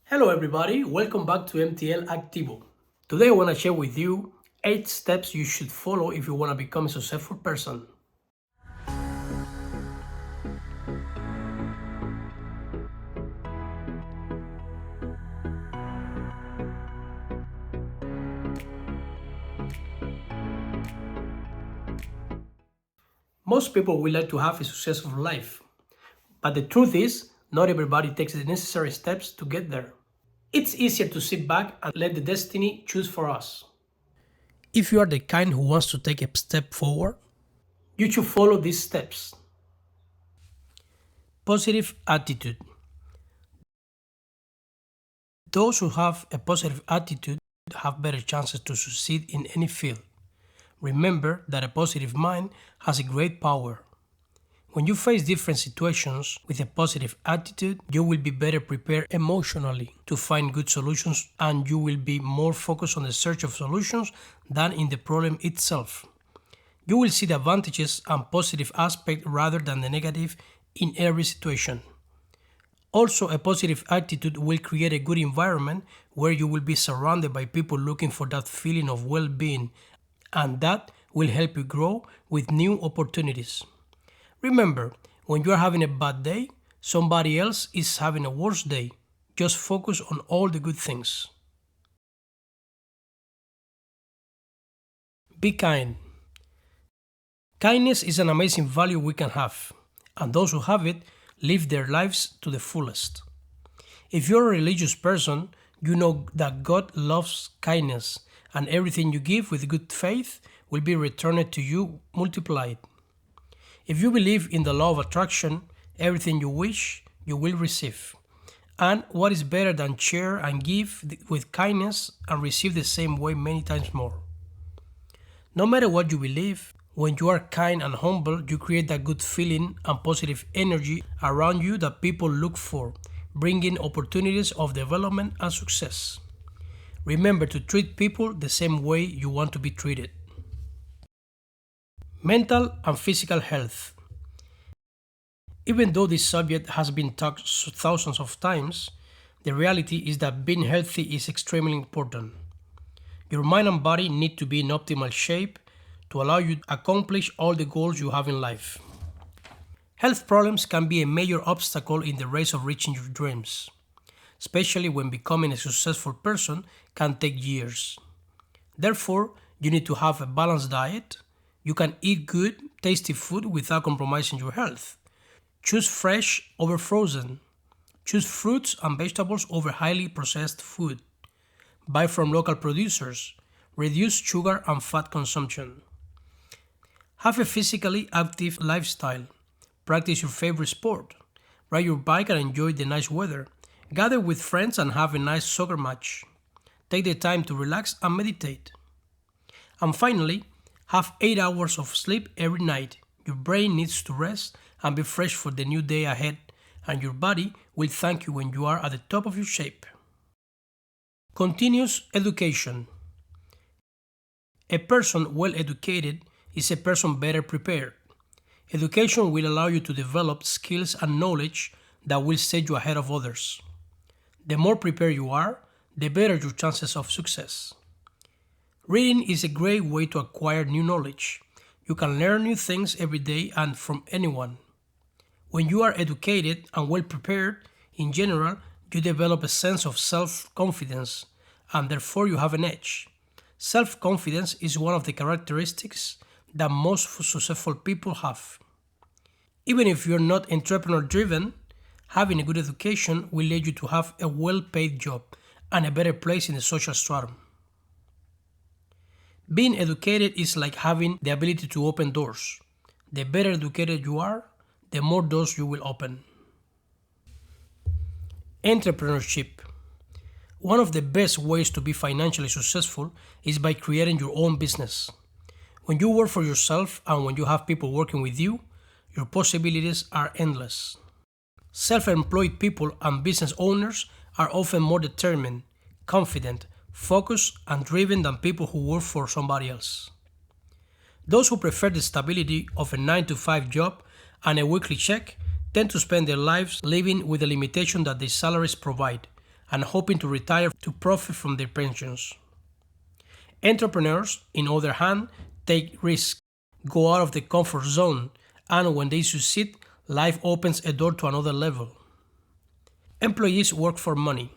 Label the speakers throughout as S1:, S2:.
S1: Hello everybody, welcome back to MTL Activo. Today I want to share with you 8 steps you should follow if you want to become a successful person. Most people would like to have a successful life, but the truth is, not everybody takes the necessary steps to get there. It's easier to sit back and let the destiny choose for us. If you are the kind who wants to take a step forward, you should follow these steps. Positive attitude. Those who have a positive attitude have better chances to succeed in any field. Remember that a positive mind has a great power. When you face different situations with a positive attitude, you will be better prepared emotionally to find good solutions and you will be more focused on the search of solutions than in the problem itself. You will see the advantages and positive aspect rather than the negative in every situation. Also, a positive attitude will create a good environment where you will be surrounded by people looking for that feeling of well-being, and that will help you grow with new opportunities. Remember, when you are having a bad day, somebody else is having a worse day. Just focus on all the good things. Be kind. Kindness is an amazing value we can have, and those who have it live their lives to the fullest. If you're a religious person, you know that God loves kindness, and everything you give with good faith will be returned to you multiplied. If you believe in the law of attraction, everything you wish, you will receive. And what is better than share and give with kindness and receive the same way many times more? No matter what you believe, when you are kind and humble, you create that good feeling and positive energy around you that people look for, bringing opportunities of development and success. Remember to treat people the same way you want to be treated. Mental and physical health. Even though this subject has been talked thousands of times, the reality is that being healthy is extremely important. Your mind and body need to be in optimal shape to allow you to accomplish all the goals you have in life. Health problems can be a major obstacle in the race of reaching your dreams, especially when becoming a successful person can take years. Therefore, you need to have a balanced diet. You can eat good, tasty food without compromising your health. Choose fresh over frozen. Choose fruits and vegetables over highly processed food. Buy from local producers. Reduce sugar and fat consumption. Have a physically active lifestyle. Practice your favorite sport. Ride your bike and enjoy the nice weather. Gather with friends and have a nice soccer match. Take the time to relax and meditate. And finally, have 8 hours of sleep every night. Your brain needs to rest and be fresh for the new day ahead, and your body will thank you when you are at the top of your shape. Continuous education. A person well educated is a person better prepared. Education will allow you to develop skills and knowledge that will set you ahead of others. The more prepared you are, the better your chances of success. Reading is a great way to acquire new knowledge. You can learn new things every day and from anyone. When you are educated and well prepared, in general, you develop a sense of self-confidence, and therefore you have an edge. Self-confidence is one of the characteristics that most successful people have. Even if you're not entrepreneur-driven, having a good education will lead you to have a well-paid job and a better place in the social stratum. Being educated is like having the ability to open doors. The better educated you are, the more doors you will open. Entrepreneurship. One of the best ways to be financially successful is by creating your own business. When you work for yourself and when you have people working with you, your possibilities are endless. Self-employed people and business owners are often more determined, confident, focused, and driven than people who work for somebody else. Those who prefer the stability of a 9-to-5 job and a weekly check tend to spend their lives living with the limitation that their salaries provide, and hoping to retire to profit from their pensions. Entrepreneurs, on the other hand, take risks, go out of the comfort zone, and when they succeed, life opens a door to another level. Employees work for money.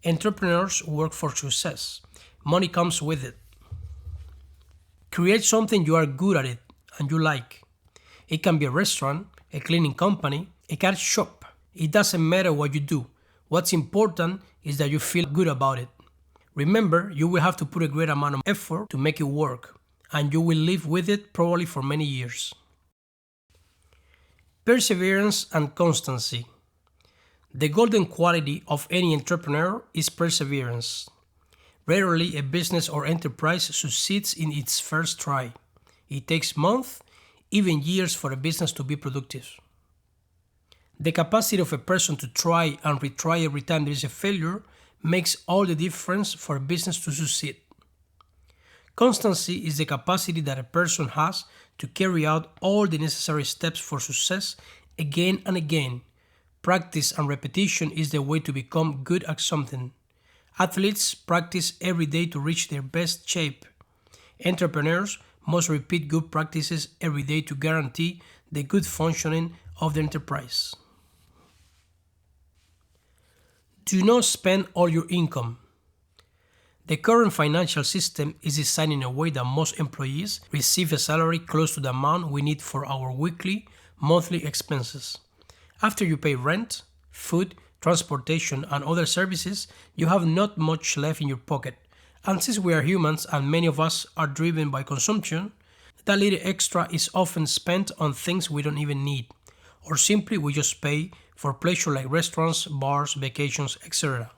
S1: Entrepreneurs work for success. Money comes with it. Create something you are good at it and you like. It can be a restaurant, a cleaning company, a car shop. It doesn't matter what you do. What's important is that you feel good about it. Remember, you will have to put a great amount of effort to make it work, and you will live with it probably for many years. Perseverance and constancy. The golden quality of any entrepreneur is perseverance. Rarely a business or enterprise succeeds in its first try. It takes months, even years for a business to be productive. The capacity of a person to try and retry every time there is a failure makes all the difference for a business to succeed. Constancy is the capacity that a person has to carry out all the necessary steps for success again and again. Practice and repetition is the way to become good at something. Athletes practice every day to reach their best shape. Entrepreneurs must repeat good practices every day to guarantee the good functioning of the enterprise. Do not spend all your income. The current financial system is designed in a way that most employees receive a salary close to the amount we need for our weekly, monthly expenses. After you pay rent, food, transportation, and other services, you have not much left in your pocket. And since we are humans and many of us are driven by consumption, that little extra is often spent on things we don't even need, or simply we just pay for pleasure like restaurants, bars, vacations, etc.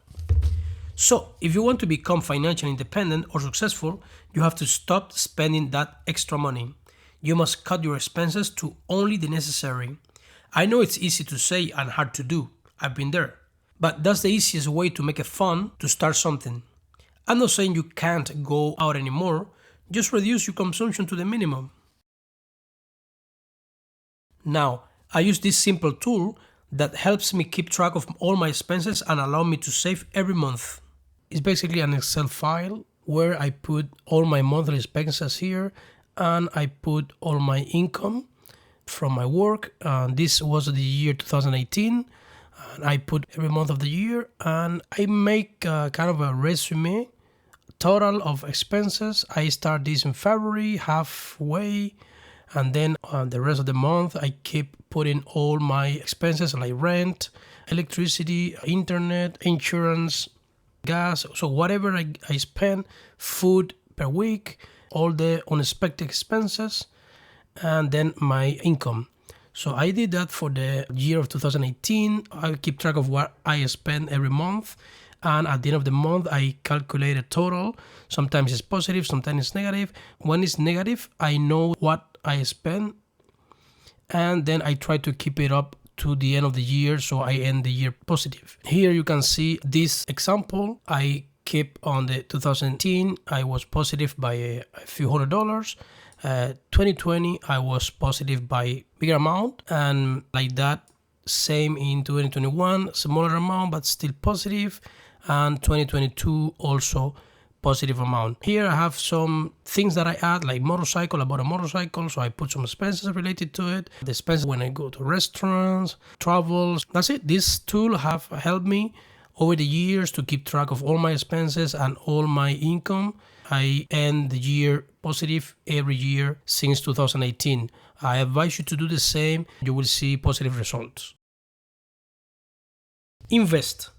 S1: So, if you want to become financially independent or successful, you have to stop spending that extra money. You must cut your expenses to only the necessary. I know it's easy to say and hard to do. I've been there. But that's the easiest way to make it fun to start something. I'm not saying you can't go out anymore, just reduce your consumption to the minimum. Now, I use this simple tool that helps me keep track of all my expenses and allow me to save every month. It's basically an Excel file where I put all my monthly expenses here and I put all my income from my work. This was the year 2018. And I put every month of the year and I make kind of a resume total of expenses. I start this in February, halfway, and then the rest of the month I keep putting all my expenses like rent, electricity, internet, insurance, gas, so whatever I spend, food per week, all the unexpected expenses, and then my income. So I did that for the year of 2018. I keep track of what I spend every month. And at the end of the month, I calculate a total. Sometimes it's positive, sometimes it's negative. When it's negative, I know what I spend. And then I try to keep it up to the end of the year, so I end the year positive. Here you can see this example. I keep on the 2018, I was positive by a few $100. 2020, I was positive by bigger amount, and like that, same in 2021, smaller amount, but still positive, and 2022 also positive amount. Here I have some things that I add, like motorcycle. I bought a motorcycle, so I put some expenses related to it. The expenses when I go to restaurants, travels. That's it. This tool have helped me over the years to keep track of all my expenses and all my income. I end the year positive every year since 2018. I advise you to do the same. You will see positive results. Invest.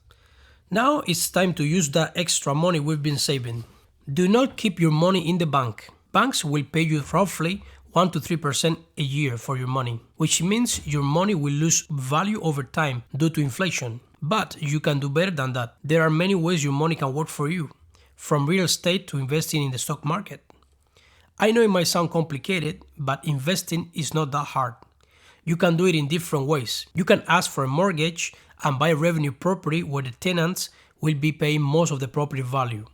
S1: Now it's time to use that extra money we've been saving. Do not keep your money in the bank. Banks will pay you roughly 1 to 3% a year for your money, which means your money will lose value over time due to inflation. But you can do better than that. There are many ways your money can work for you, from real estate to investing in the stock market. I know it might sound complicated, but investing is not that hard. You can do it in different ways. You can ask for a mortgage and buy revenue property where the tenants will be paying most of the property value.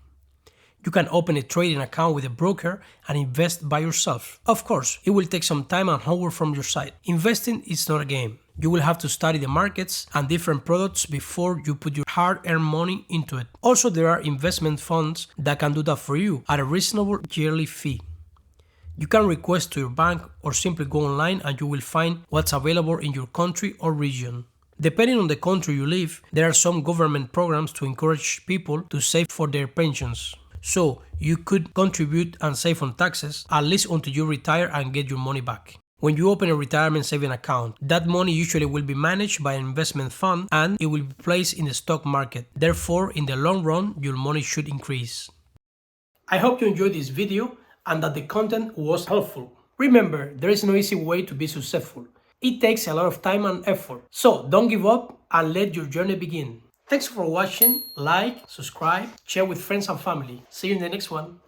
S1: You can open a trading account with a broker and invest by yourself. Of course, it will take some time and hard work from your side. Investing is not a game. You will have to study the markets and different products before you put your hard-earned money into it. Also, there are investment funds that can do that for you at a reasonable yearly fee. You can request to your bank or simply go online and you will find what's available in your country or region. Depending on the country you live, there are some government programs to encourage people to save for their pensions. So, you could contribute and save on taxes at least until you retire and get your money back. When you open a retirement saving account, that money usually will be managed by an investment fund and it will be placed in the stock market. Therefore, in the long run, your money should increase. I hope you enjoyed this video and that the content was helpful. Remember, there is no easy way to be successful. It takes a lot of time and effort. So don't give up and let your journey begin. Thanks for watching. Like, subscribe, share with friends and family. See you in the next one.